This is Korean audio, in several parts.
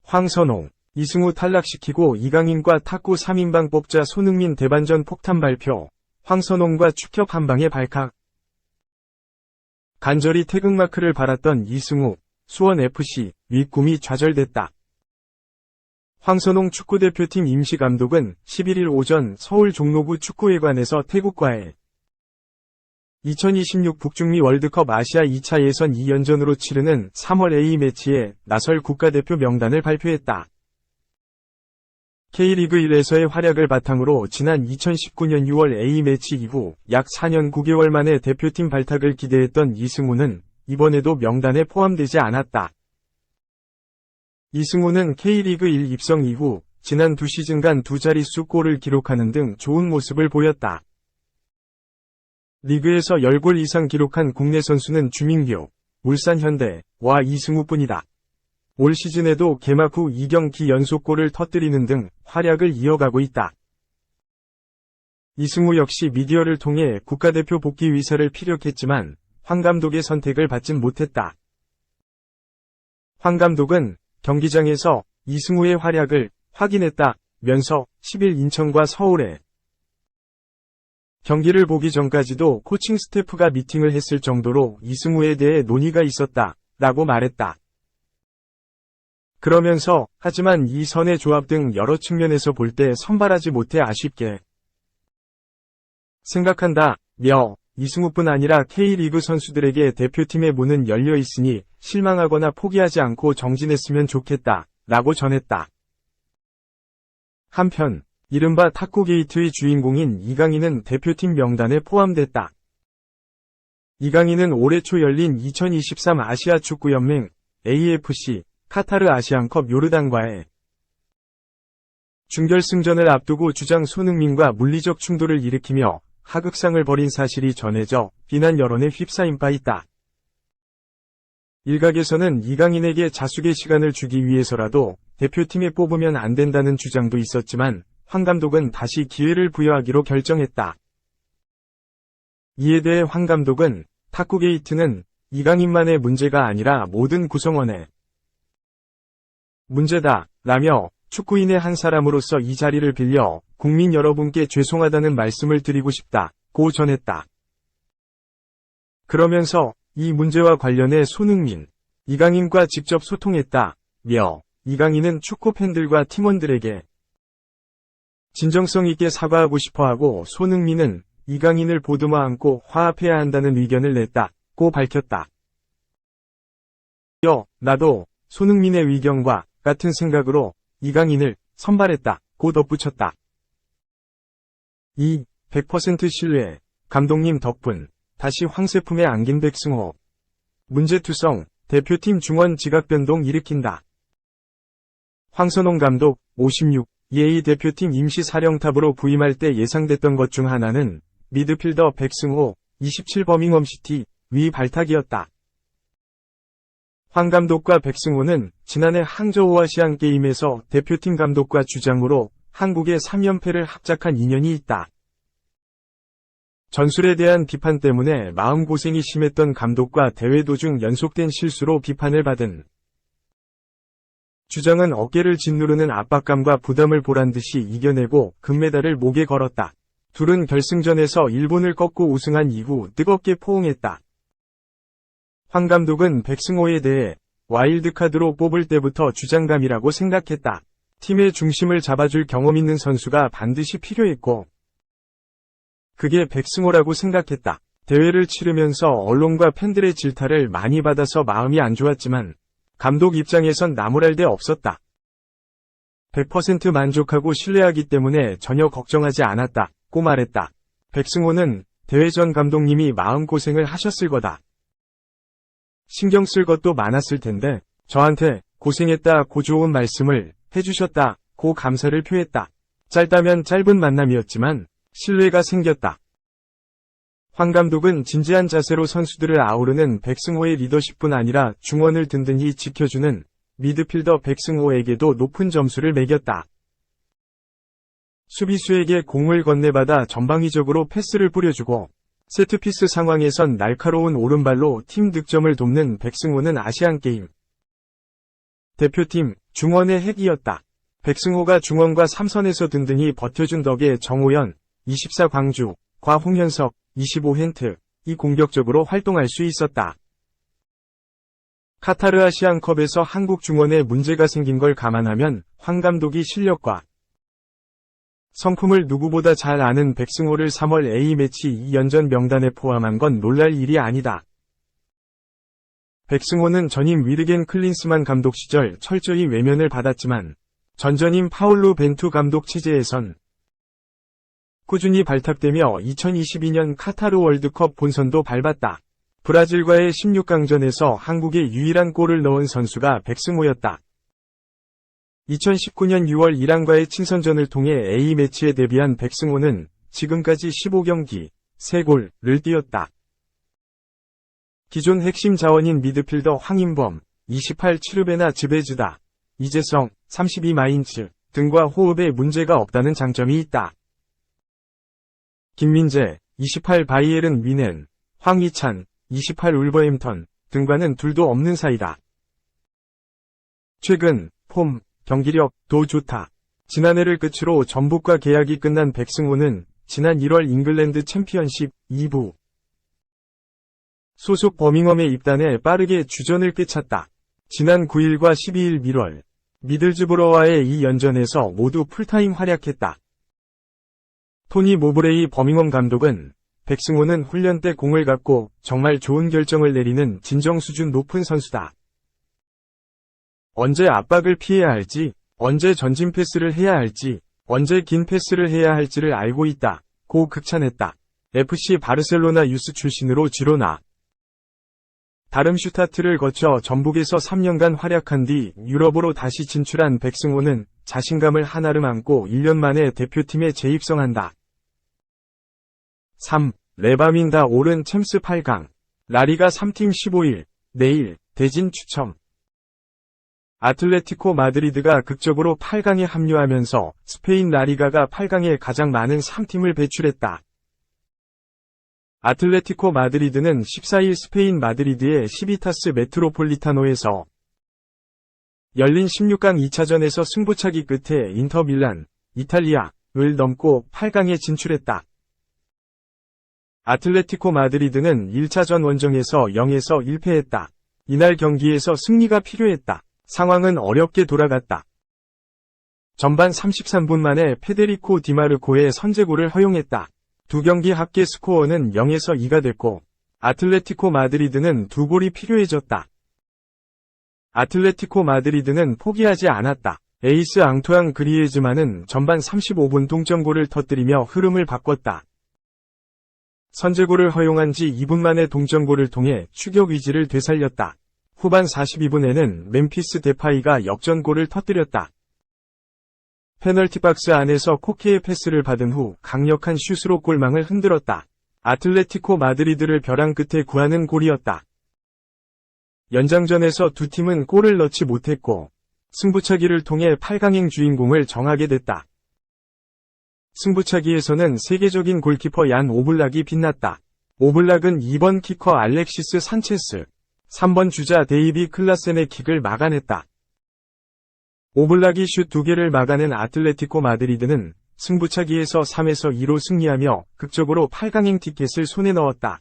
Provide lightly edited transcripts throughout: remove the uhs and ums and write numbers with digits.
황선홍, 이승우 탈락시키고 이강인과 탁구 3인방 뽑자. 손흥민 대반전 폭탄 발표. 황선홍과 축협 한방에 발칵. 간절히 태극마크를 달았던 이승우, 수원FC 윗꿈이 좌절됐다. 황선홍 축구대표팀 임시감독은 11일 오전 서울 종로구 축구회관에서 태국과의 2026 북중미 월드컵 아시아 2차 예선 2연전으로 치르는 3월 A매치에 나설 국가대표 명단을 발표했다. K리그 1에서의 활약을 바탕으로 지난 2019년 6월 A매치 이후 약 4년 9개월 만에 대표팀 발탁을 기대했던 이승우는 이번에도 명단에 포함되지 않았다. 이승우는 K리그 1 입성 이후 지난 2시즌간 2자릿수 골을 기록하는 등 좋은 모습을 보였다. 리그에서 10골 이상 기록한 국내 선수는 주민규, 울산현대와 이승우뿐이다. 올 시즌에도 개막 후 2경기 연속골을 터뜨리는 등 활약을 이어가고 있다. 이승우 역시 미디어를 통해 국가대표 복귀 의사를 피력했지만 황 감독의 선택을 받진 못했다. 황 감독은 경기장에서 이승우의 활약을 확인했다면서 10일 인천과 서울에 경기를 보기 전까지도 코칭 스태프가 미팅을 했을 정도로 이승우에 대해 논의가 있었다라고 말했다. 그러면서 하지만 이 선의 조합 등 여러 측면에서 볼 때 선발하지 못해 아쉽게 생각한다며 이승우뿐 아니라 K리그 선수들에게 대표팀의 문은 열려 있으니 실망하거나 포기하지 않고 정진했으면 좋겠다라고 전했다. 한편 이른바 탁구 게이트의 주인공인 이강인은 대표팀 명단에 포함됐다. 이강인은 올해 초 열린 2023 아시아 축구연맹 AFC 카타르 아시안컵 요르단과의 준결승전을 앞두고 주장 손흥민과 물리적 충돌을 일으키며 하극상을 벌인 사실이 전해져 비난 여론에 휩싸인 바 있다. 일각에서는 이강인에게 자숙의 시간을 주기 위해서라도 대표팀에 뽑으면 안 된다는 주장도 있었지만 황 감독은 다시 기회를 부여하기로 결정했다. 이에 대해 황 감독은 탁구 게이트는 이강인만의 문제가 아니라 모든 구성원의 문제다 라며 축구인의 한 사람으로서 이 자리를 빌려 국민 여러분께 죄송하다는 말씀을 드리고 싶다고 전했다. 그러면서 이 문제와 관련해 손흥민, 이강인과 직접 소통했다며 이강인은 축구 팬들과 팀원들에게 진정성 있게 사과하고 싶어하고 손흥민은 이강인을 보듬어 안고 화합해야 한다는 의견을 냈다고 밝혔다. 나도 손흥민의 의견과 같은 생각으로 이강인을 선발했다고 덧붙였다. 100% 신뢰, 감독님 덕분, 다시 황새품에 안긴 백승호. 문제투성, 대표팀 중원 지각 변동 일으킨다. 황선홍 감독, 56, EA 대표팀 임시사령탑으로 부임할 때 예상됐던 것 중 하나는 미드필더 백승호, 27 버밍엄시티, 위 발탁이었다. 황 감독과 백승호는 지난해 항저우 아시안게임에서 대표팀 감독과 주장으로 한국의 3연패를 합작한 인연이 있다. 전술에 대한 비판 때문에 마음고생이 심했던 감독과 대회 도중 연속된 실수로 비판을 받은 주장은 어깨를 짓누르는 압박감과 부담을 보란듯이 이겨내고 금메달을 목에 걸었다. 둘은 결승전에서 일본을 꺾고 우승한 이후 뜨겁게 포옹했다. 황 감독은 백승호에 대해 와일드카드로 뽑을 때부터 주장감이라고 생각했다. 팀의 중심을 잡아줄 경험 있는 선수가 반드시 필요했고 그게 백승호라고 생각했다. 대회를 치르면서 언론과 팬들의 질타를 많이 받아서 마음이 안 좋았지만 감독 입장에선 나무랄 데 없었다. 100% 만족하고 신뢰하기 때문에 전혀 걱정하지 않았다고 말했다. 백승호는 대회 전 감독님이 마음고생을 하셨을 거다. 신경 쓸 것도 많았을 텐데 저한테 고생했다고 좋은 말씀을 해주셨다고 감사를 표했다. 짧다면 짧은 만남이었지만 신뢰가 생겼다. 황 감독은 진지한 자세로 선수들을 아우르는 백승호의 리더십뿐 아니라 중원을 든든히 지켜주는 미드필더 백승호에게도 높은 점수를 매겼다. 수비수에게 공을 건네받아 전방위적으로 패스를 뿌려주고 세트피스 상황에선 날카로운 오른발로 팀 득점을 돕는 백승호는 아시안게임 대표팀 중원의 핵이었다. 백승호가 중원과 삼선에서 든든히 버텨준 덕에 정호연 24 광주과 홍현석 25 헨트 이 공격적으로 활동할 수 있었다. 카타르 아시안컵에서 한국 중원에 문제가 생긴 걸 감안하면 황 감독이 실력과 성품을 누구보다 잘 아는 백승호를 3월 A매치 2연전 명단에 포함한 건 놀랄 일이 아니다. 백승호는 전임 위르겐 클린스만 감독 시절 철저히 외면을 받았지만 전전임 파울루 벤투 감독 체제에선 꾸준히 발탁되며 2022년 카타르 월드컵 본선도 밟았다. 브라질과의 16강전에서 한국의 유일한 골을 넣은 선수가 백승호였다. 2019년 6월 이란과의 친선전을 통해 A매치에 데뷔한 백승호는 지금까지 15경기 3골을 띄었다. 기존 핵심 자원인 미드필더 황인범, 28 츠르베나 즈베즈다, 이재성, 32 마인츠 등과 호흡에 문제가 없다는 장점이 있다. 김민재, 28 바이에른 뮌헨, 황희찬, 28 울버햄턴 등과는 둘도 없는 사이다. 최근 폼, 경기력도 좋다. 지난해를 끝으로 전북과 계약이 끝난 백승호는 지난 1월 잉글랜드 챔피언십 2부 소속 버밍엄에 입단해 빠르게 주전을 꿰찼다. 지난 9일과 12일 미월 미들즈브러와의 이 연전에서 모두 풀타임 활약했다. 토니 모브레이 버밍엄 감독은 백승호는 훈련 때 공을 갖고 정말 좋은 결정을 내리는 진정 수준 높은 선수다. 언제 압박을 피해야 할지, 언제 전진 패스를 해야 할지, 언제 긴 패스를 해야 할지를 알고 있다. 고 극찬했다. FC 바르셀로나 유스 출신으로 지로나 다름슈타트를 거쳐 전북에서 3년간 활약한 뒤 유럽으로 다시 진출한 백승호는 자신감을 한아름 안고 1년 만에 대표팀에 재입성한다. 3. 레바민 다 오른 챔스 8강. 라리가 3팀 15일. 내일 대진 추첨. 아틀레티코 마드리드가 극적으로 8강에 합류하면서 스페인 라리가가 8강에 가장 많은 3팀을 배출했다. 아틀레티코 마드리드는 14일 스페인 마드리드의 시비타스 메트로폴리타노에서 열린 16강 2차전에서 승부차기 끝에 인터 밀란, 이탈리아를 넘고 8강에 진출했다. 아틀레티코 마드리드는 1차전 원정에서 0에서 1패했다. 이날 경기에서 승리가 필요했다. 상황은 어렵게 돌아갔다. 전반 33분 만에 페데리코 디마르코의 선제골을 허용했다. 두 경기 합계 스코어는 0에서 2가 됐고 아틀레티코 마드리드는 2골이 필요해졌다. 아틀레티코 마드리드는 포기하지 않았다. 에이스 앙투앙 그리에즈만은 전반 35분 동점골을 터뜨리며 흐름을 바꿨다. 선제골을 허용한 지 2분 만에 동점골을 통해 추격 위지를 되살렸다. 후반 42분에는 멤피스 데파이가 역전골을 터뜨렸다. 페널티 박스 안에서 코케의 패스를 받은 후 강력한 슛으로 골망을 흔들었다. 아틀레티코 마드리드를 벼랑 끝에 구하는 골이었다. 연장전에서 두 팀은 골을 넣지 못했고 승부차기를 통해 8강행 주인공을 정하게 됐다. 승부차기에서는 세계적인 골키퍼 얀 오블락이 빛났다. 오블락은 2번 키커 알렉시스 산체스, 3번 주자 데이비 클라센의 킥을 막아냈다. 오블락이 슛 2개를 막아낸 아틀레티코 마드리드는 승부차기에서 3에서 2로 승리하며 극적으로 8강행 티켓을 손에 넣었다.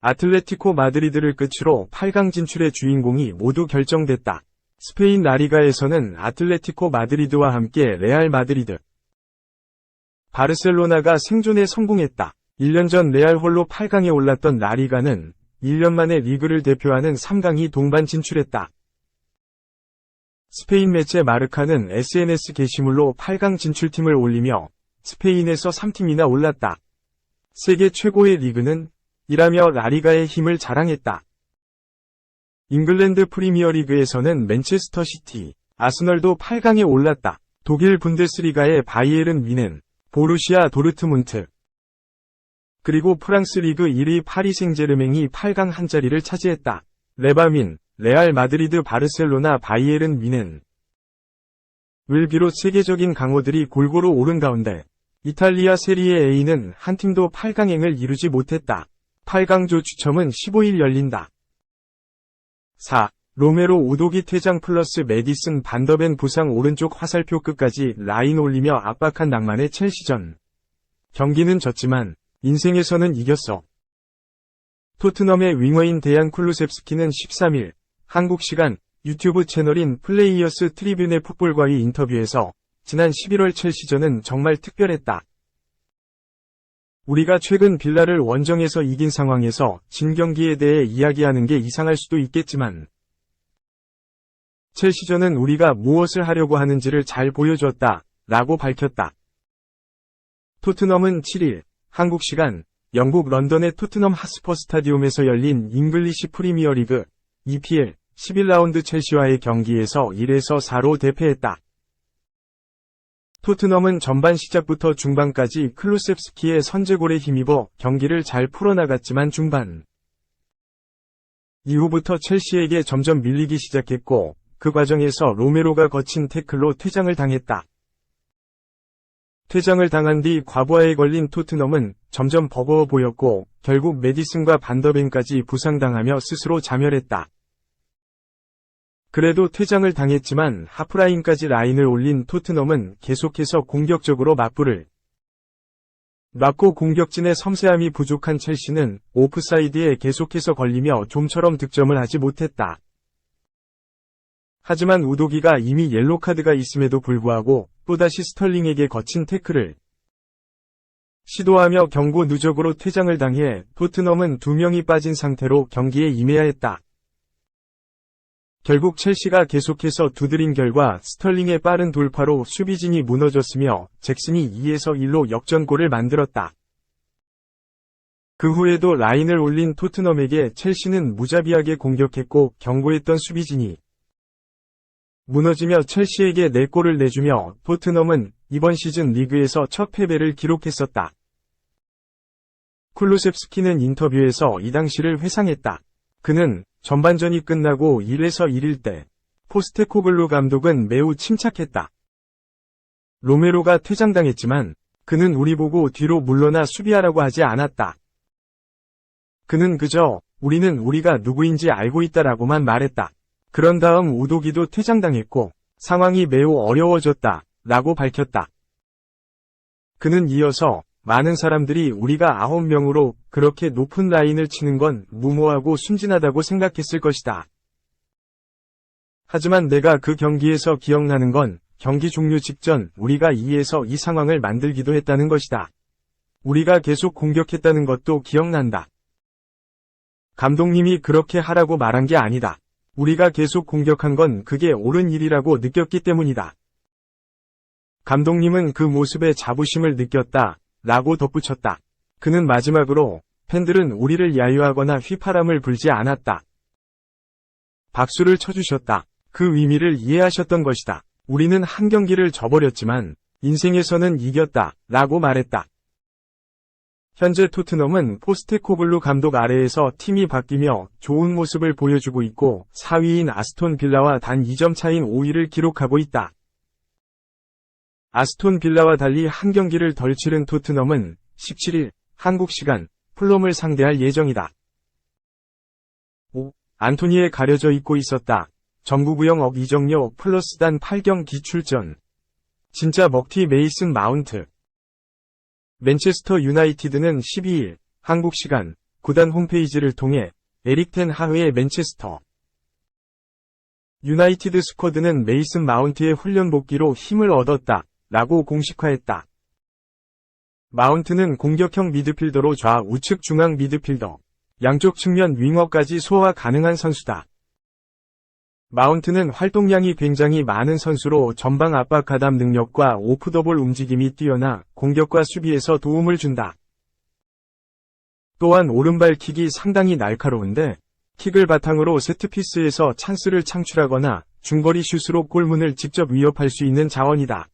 아틀레티코 마드리드를 끝으로 8강 진출의 주인공이 모두 결정됐다. 스페인 라리가에서는 아틀레티코 마드리드와 함께 레알 마드리드, 바르셀로나가 생존에 성공했다. 1년 전 레알 홀로 8강에 올랐던 라리가는 1년 만에 리그를 대표하는 3강이 동반 진출했다. 스페인 매체 마르카는 SNS 게시물로 8강 진출팀을 올리며 스페인에서 3팀이나 올랐다. 세계 최고의 리그는 이라며 라리가의 힘을 자랑했다. 잉글랜드 프리미어리그에서는 맨체스터 시티, 아스널도 8강에 올랐다. 독일 분데스리가의 바이에른 뮌헨, 보루시아 도르트문트, 그리고 프랑스 리그 1위 파리 생제르맹이 8강 한 자리를 차지했다. 레바민, 레알 마드리드 바르셀로나 바이에른 뮌헨 을 비롯 세계적인 강호들이 골고루 오른 가운데 이탈리아 세리에 A는 한 팀도 8강행을 이루지 못했다. 8강조 추첨은 15일 열린다. 4. 로메로 우도기 퇴장 플러스 메디슨 반더벤 부상 오른쪽 화살표 끝까지 라인 올리며 압박한 낭만의 첼시전. 경기는 졌지만 인생에서는 이겼어. 토트넘의 윙어인 데얀 쿨루셉스키는 13일 한국 시간 유튜브 채널인 플레이어스 트리뷴의 풋볼과의 인터뷰에서 지난 11월 첼시전은 정말 특별했다. 우리가 최근 빌라를 원정에서 이긴 상황에서 진 경기에 대해 이야기하는 게 이상할 수도 있겠지만 첼시전은 우리가 무엇을 하려고 하는지를 잘 보여줬다 라고 밝혔다. 토트넘은 7일 한국 시간 영국 런던의 토트넘 핫스퍼 스타디움에서 열린 잉글리시 프리미어리그 EPL 11라운드 첼시와의 경기에서 1에서 4로 대패했다. 토트넘은 전반 시작부터 중반까지 클루셉스키의 선제골에 힘입어 경기를 잘 풀어나갔지만 중반 이후부터 첼시에게 점점 밀리기 시작했고 그 과정에서 로메로가 거친 태클로 퇴장을 당했다. 퇴장을 당한 뒤 과부하에 걸린 토트넘은 점점 버거워 보였고 결국 메디슨과 반더벤까지 부상당하며 스스로 자멸했다. 그래도 퇴장을 당했지만 하프라인까지 라인을 올린 토트넘은 계속해서 공격적으로 맞불을 놨고 공격진의 섬세함이 부족한 첼시는 오프사이드에 계속해서 걸리며 좀처럼 득점을 하지 못했다. 하지만 우도기가 이미 옐로카드가 있음에도 불구하고 또다시 스털링에게 거친 태클을 시도하며 경고 누적으로 퇴장을 당해 토트넘은 2명이 빠진 상태로 경기에 임해야 했다. 결국 첼시가 계속해서 두드린 결과 스털링의 빠른 돌파로 수비진이 무너졌으며 잭슨이 2에서 1로 역전골을 만들었다. 그 후에도 라인을 올린 토트넘에게 첼시는 무자비하게 공격했고 경고했던 수비진이 무너지며 첼시에게 4골을 내주며 토트넘은 이번 시즌 리그에서 첫 패배를 기록했었다. 쿨루셉스키는 인터뷰에서 이 당시를 회상했다. 그는 전반전이 끝나고 1에서 1일 때 포스테코글루 감독은 매우 침착했다. 로메로가 퇴장당했지만 그는 우리 보고 뒤로 물러나 수비하라고 하지 않았다. 그는 그저 우리는 우리가 누구인지 알고 있다라고만 말했다. 그런 다음 우도기도 퇴장당했고 상황이 매우 어려워졌다 라고 밝혔다. 그는 이어서 많은 사람들이 우리가 9명으로 그렇게 높은 라인을 치는 건 무모하고 순진하다고 생각했을 것이다. 하지만 내가 그 경기에서 기억나는 건 경기 종료 직전 우리가 2에서 2 상황을 만들기도 했다는 것이다. 우리가 계속 공격했다는 것도 기억난다. 감독님이 그렇게 하라고 말한 게 아니다. 우리가 계속 공격한 건 그게 옳은 일이라고 느꼈기 때문이다. 감독님은 그 모습에 자부심을 느꼈다 라고 덧붙였다. 그는 마지막으로 팬들은 우리를 야유하거나 휘파람을 불지 않았다. 박수를 쳐주셨다. 그 의미를 이해하셨던 것이다. 우리는 한 경기를 져버렸지만 인생에서는 이겼다 라고 말했다. 현재 토트넘은 포스테코글루 감독 아래에서 팀이 바뀌며 좋은 모습을 보여주고 있고 4위인 아스톤 빌라와 단 2점 차인 5위를 기록하고 있다. 아스톤 빌라와 달리 한 경기를 덜 치른 토트넘은 17일 한국 시간 풀럼을 상대할 예정이다. 5. 안토니에 가려져 있고 있었다. 정구구형 이적료 플러스 단 8경 기출전. 진짜 먹튀 메이슨 마운트. 맨체스터 유나이티드는 12일 한국 시간 구단 홈페이지를 통해 에릭 텐 하흐의 맨체스터 유나이티드 스쿼드는 메이슨 마운트의 훈련 복귀로 힘을 얻었다 라고 공식화했다. 마운트는 공격형 미드필더로 좌우측 중앙 미드필더, 양쪽 측면 윙어까지 소화 가능한 선수다. 마운트는 활동량이 굉장히 많은 선수로 전방 압박 가담 능력과 오프더볼 움직임이 뛰어나 공격과 수비에서 도움을 준다. 또한 오른발 킥이 상당히 날카로운데 킥을 바탕으로 세트피스에서 찬스를 창출하거나 중거리 슛으로 골문을 직접 위협할 수 있는 자원이다.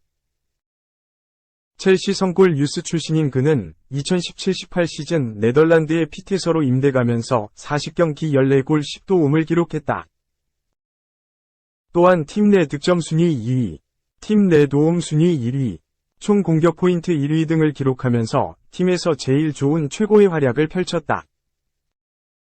첼시 성골 유스 출신인 그는 2017-18 시즌 네덜란드의 피테서로 임대 가면서 40경기 14골 10도움을 기록했다. 또한 팀 내 득점 순위 2위, 팀 내 도움 순위 1위, 총 공격 포인트 1위 등을 기록하면서 팀에서 제일 좋은 최고의 활약을 펼쳤다.